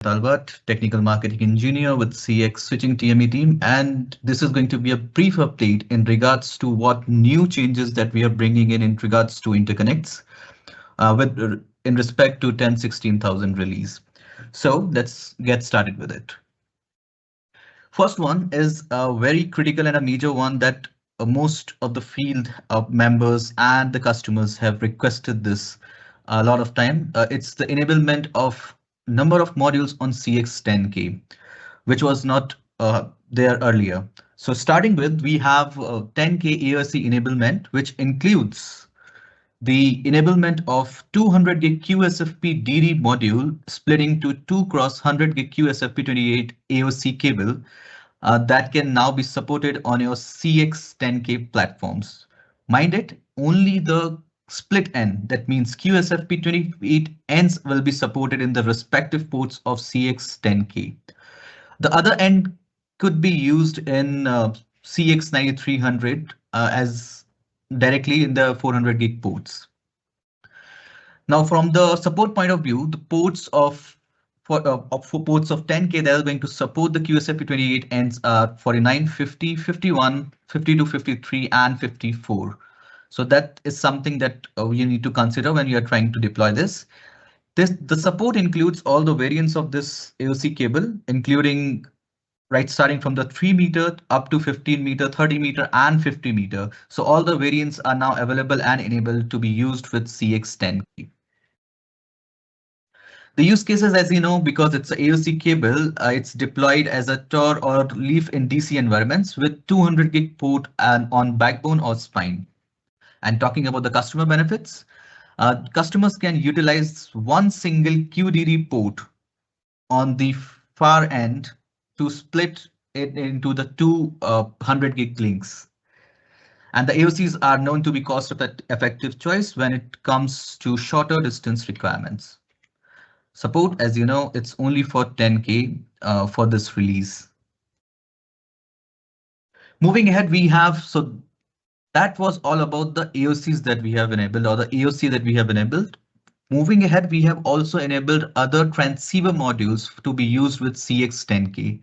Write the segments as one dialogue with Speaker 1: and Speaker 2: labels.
Speaker 1: Albert, Technical Marketing Engineer with CX Switching TME team, and this is going to be a brief update in regards to what new changes that we are bringing in regards to interconnects in respect to 10.16,000 release. So let's get started with it. First one is a very critical and a major one that most of the field members and the customers have requested this a lot of time. It's the enablement of number of modules on CX10K, which was not there earlier. So starting with, we have 10K AOS enablement, which includes the enablement of 200 gig QSFP DD module splitting to 2 cross 100 gig QSFP28 AOC cable that can now be supported on your CX10K platforms. Mind it, only the split end, that means QSFP28 ends, will be supported in the respective ports of CX10K. The other end could be used in CX9300 as directly in the 400 gig ports. Now, from the support point of view, the ports for ports of 10K that are going to support the QSFP28 ends are 49, 50, 51, 52, 53, and 54. So that is something that you need to consider when you are trying to deploy this. The support includes all the variants of this AOC cable, including starting from the 3 meter up to 15 meter, 30 meter, and 50 meter. So all the variants are now available and enabled to be used with CX10K. The use cases, as you know, because it's an AOC cable, it's deployed as a TOR or leaf in DC environments with 200 gig port and on backbone or spine. And talking about the customer benefits, customers can utilize one single QDD port on the far end to split it into the two 100 gig links. And the AOCs are known to be cost-effective choice when it comes to shorter distance requirements. Support, as you know, it's only for 10K for this release. Moving ahead, we have, so that was all about the AOCs that we have enabled, or the AOC that we have enabled. Moving ahead, we have also enabled other transceiver modules to be used with CX10K.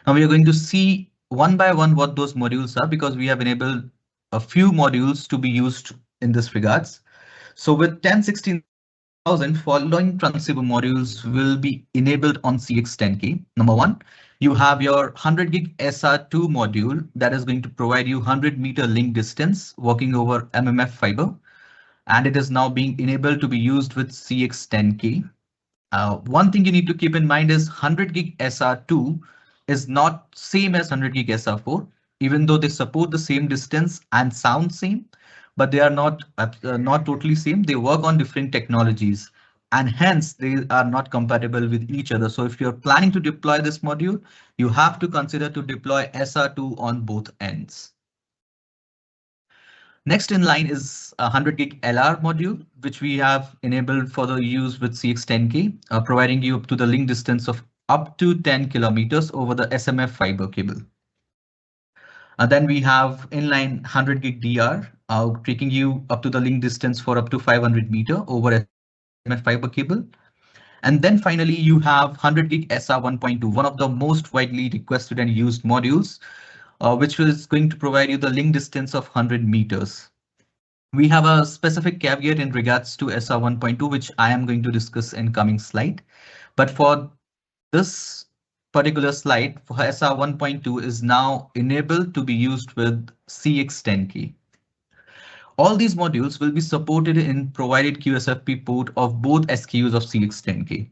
Speaker 1: Now we are going to see one by one what those modules are, because we have enabled a few modules to be used in this regards. So with 10.16,000, following transceiver modules will be enabled on CX10K. Number one, you have your 100 gig SR2 module that is going to provide you 100 meter link distance working over MMF fiber, and it is now being enabled to be used with CX10K. One thing you need to keep in mind is 100 gig SR2 is not same as 100 gig SR4, even though they support the same distance and sound same, but they are not totally same. They work on different technologies and hence they are not compatible with each other. So if you're planning to deploy this module, you have to consider to deploy SR2 on both ends. Next in line is a 100 gig LR module, which we have enabled for the use with CX10K, providing you up to the link distance of up to 10 kilometers over the SMF fiber cable. Then we have inline 100 gig DR, taking you up to the link distance for up to 500 meter over SMF fiber cable. And then finally, you have 100 gig SR 1.2, one of the most widely requested and used modules, which is going to provide you the link distance of 100 meters. We have a specific caveat in regards to SR 1.2, which I am going to discuss in coming slide. But for this particular slide, for SR 1.2 is now enabled to be used with CX10K. All these modules will be supported in provided QSFP port of both SKUs of CX10K.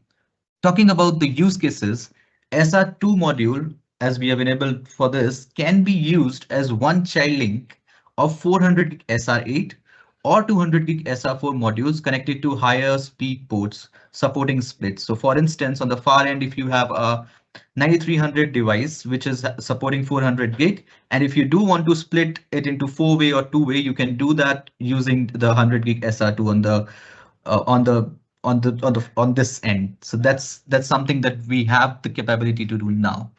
Speaker 1: Talking about the use cases, SR2 module, as we have enabled for this, can be used as one child link of 400 gig SR8 or 200 gig SR4 modules connected to higher speed ports supporting splits. So for instance, on the far end, if you have a 9300 device which is supporting 400 gig, and if you do want to split it into 4-way or 2-way, you can do that using the 100 gig SR2 on this end. So that's something that we have the capability to do now.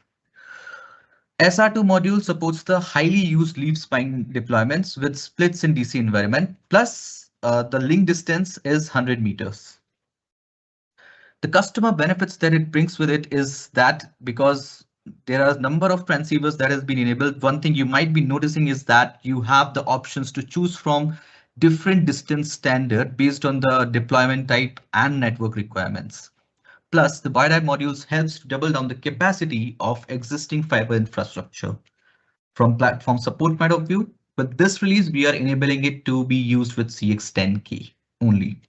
Speaker 1: SR2 module supports the highly used leaf spine deployments with splits in DC environment, plus the link distance is 100 meters. The customer benefits that it brings with it is that because there are a number of transceivers that has been enabled, one thing you might be noticing is that you have the options to choose from different distance standard based on the deployment type and network requirements. Plus, the BiDi modules helps to double down the capacity of existing fiber infrastructure. From platform support point of view, with this release, we are enabling it to be used with CX10K only.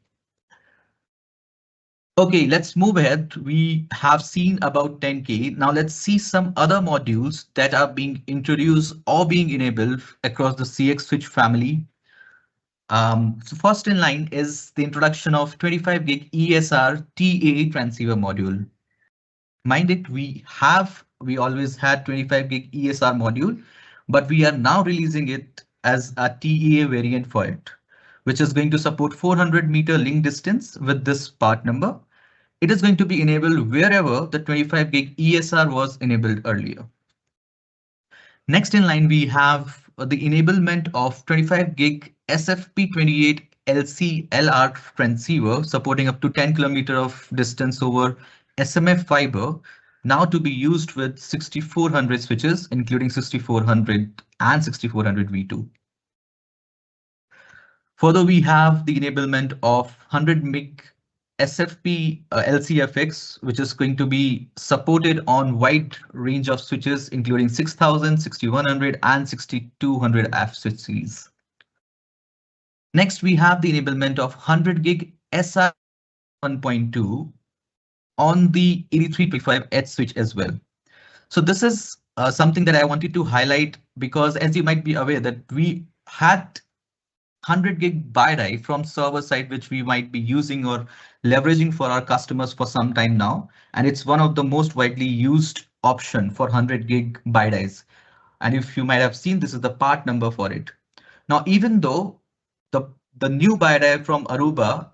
Speaker 1: Okay, let's move ahead. We have seen about 10K. Now let's see some other modules that are being introduced or being enabled across the CX switch family. So first in line is the introduction of 25 gig ESR TA transceiver module. Mind it, we always had 25 gig ESR module, but we are now releasing it as a TA variant for it, which is going to support 400-meter link distance with this part number. It is going to be enabled wherever the 25 gig ESR was enabled earlier. Next in line, we have the enablement of 25 gig SFP28 LC LR transceiver supporting up to 10 kilometer of distance over SMF fiber, now to be used with 6400 switches, including 6400 and 6400 V2. Further, we have the enablement of 100 meg SFP LCFX, which is going to be supported on wide range of switches, including 6000, 6100, and 6200 F switch series. Next, we have the enablement of 100 gig SR 1.2 on the 8325H switch as well. So this is something that I wanted to highlight because, as you might be aware, that we had 100 gig BiDi from server side, which we might be using or leveraging for our customers for some time now. And it's one of the most widely used option for 100 gig BiDis. And if you might have seen, this is the part number for it. Now, even though the new BiDi from Aruba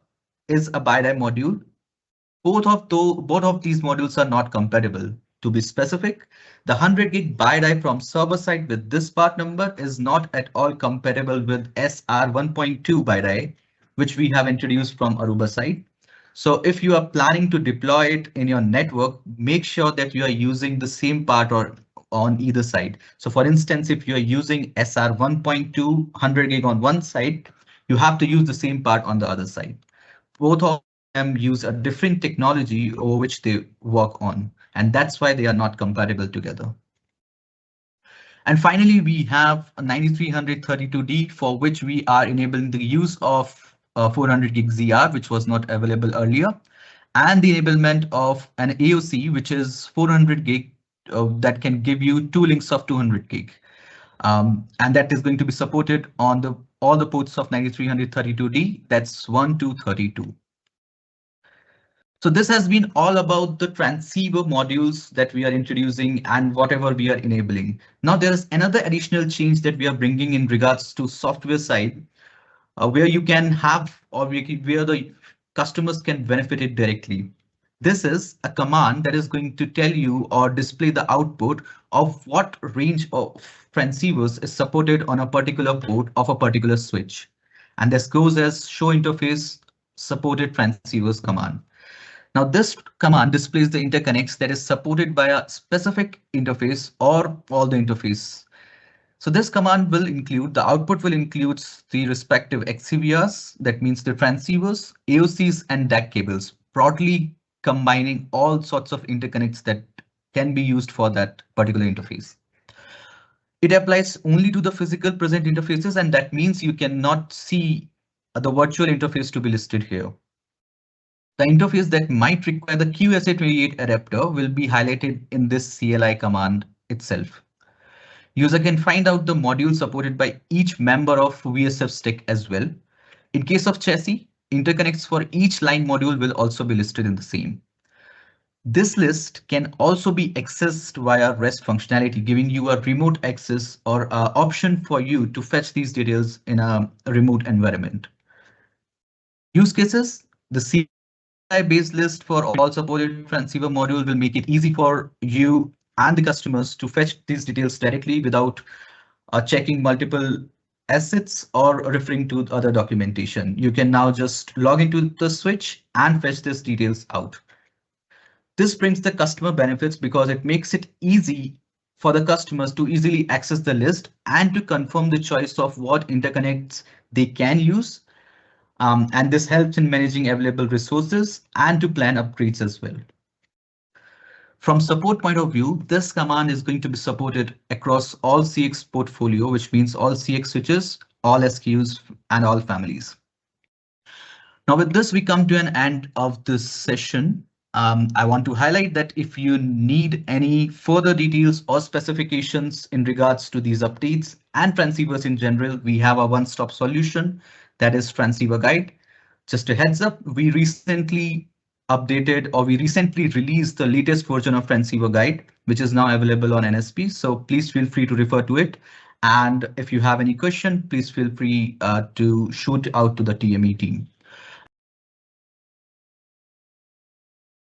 Speaker 1: is a BiDi module, both of these modules are not compatible. To be specific, the 100 gig BiDi from server side with this part number is not at all compatible with SR 1.2 BiDi, which we have introduced from Aruba side. So if you are planning to deploy it in your network, make sure that you are using the same part or on either side. So for instance, if you are using SR 1.2 100 gig on one side, you have to use the same part on the other side. Both of them use a different technology over which they work on, and that's why they are not compatible together. And finally, we have a 9332D, for which we are enabling the use of 400 gig ZR, which was not available earlier, and the enablement of an AOC, which is 400 gig that can give you two links of 200 gig. And that is going to be supported on all the ports of 9332D, that's 1 to 32. So this has been all about the transceiver modules that we are introducing and whatever we are enabling. Now there is another additional change that we are bringing in regards to software side, where you can have or where the customers can benefit it directly. This is a command that is going to tell you or display the output of what range of transceivers is supported on a particular port of a particular switch. And this goes as show interface supported transceivers command. Now this command displays the interconnects that is supported by a specific interface or all the interface. So this command will include, the output will include the respective XCVRs, that means the transceivers, AOCs and DAC cables, broadly combining all sorts of interconnects that can be used for that particular interface. It applies only to the physical present interfaces, and that means you cannot see the virtual interface to be listed here. The interface that might require the QSA28 adapter will be highlighted in this CLI command itself. User can find out the module supported by each member of VSF stick as well. In case of chassis, interconnects for each line module will also be listed in the same. This list can also be accessed via REST functionality, giving you a remote access or an option for you to fetch these details in a remote environment. Use cases, the CLI-based list for all supported transceiver module will make it easy for you and the customers to fetch these details directly without checking multiple assets or referring to other documentation. You can now just log into the switch and fetch these details out. This brings the customer benefits because it makes it easy for the customers to easily access the list and to confirm the choice of what interconnects they can use. And this helps in managing available resources and to plan upgrades as well. From support point of view, this command is going to be supported across all CX portfolio, which means all CX switches, all SKUs, and all families. Now with this, we come to an end of this session. I want to highlight that if you need any further details or specifications in regards to these updates and transceivers in general, we have a one-stop solution, that is Transceiver Guide. Just a heads up, we recently released the latest version of Transceiver Guide, which is now available on NSP. So please feel free to refer to it. And if you have any question, please feel free to shoot out to the TME team.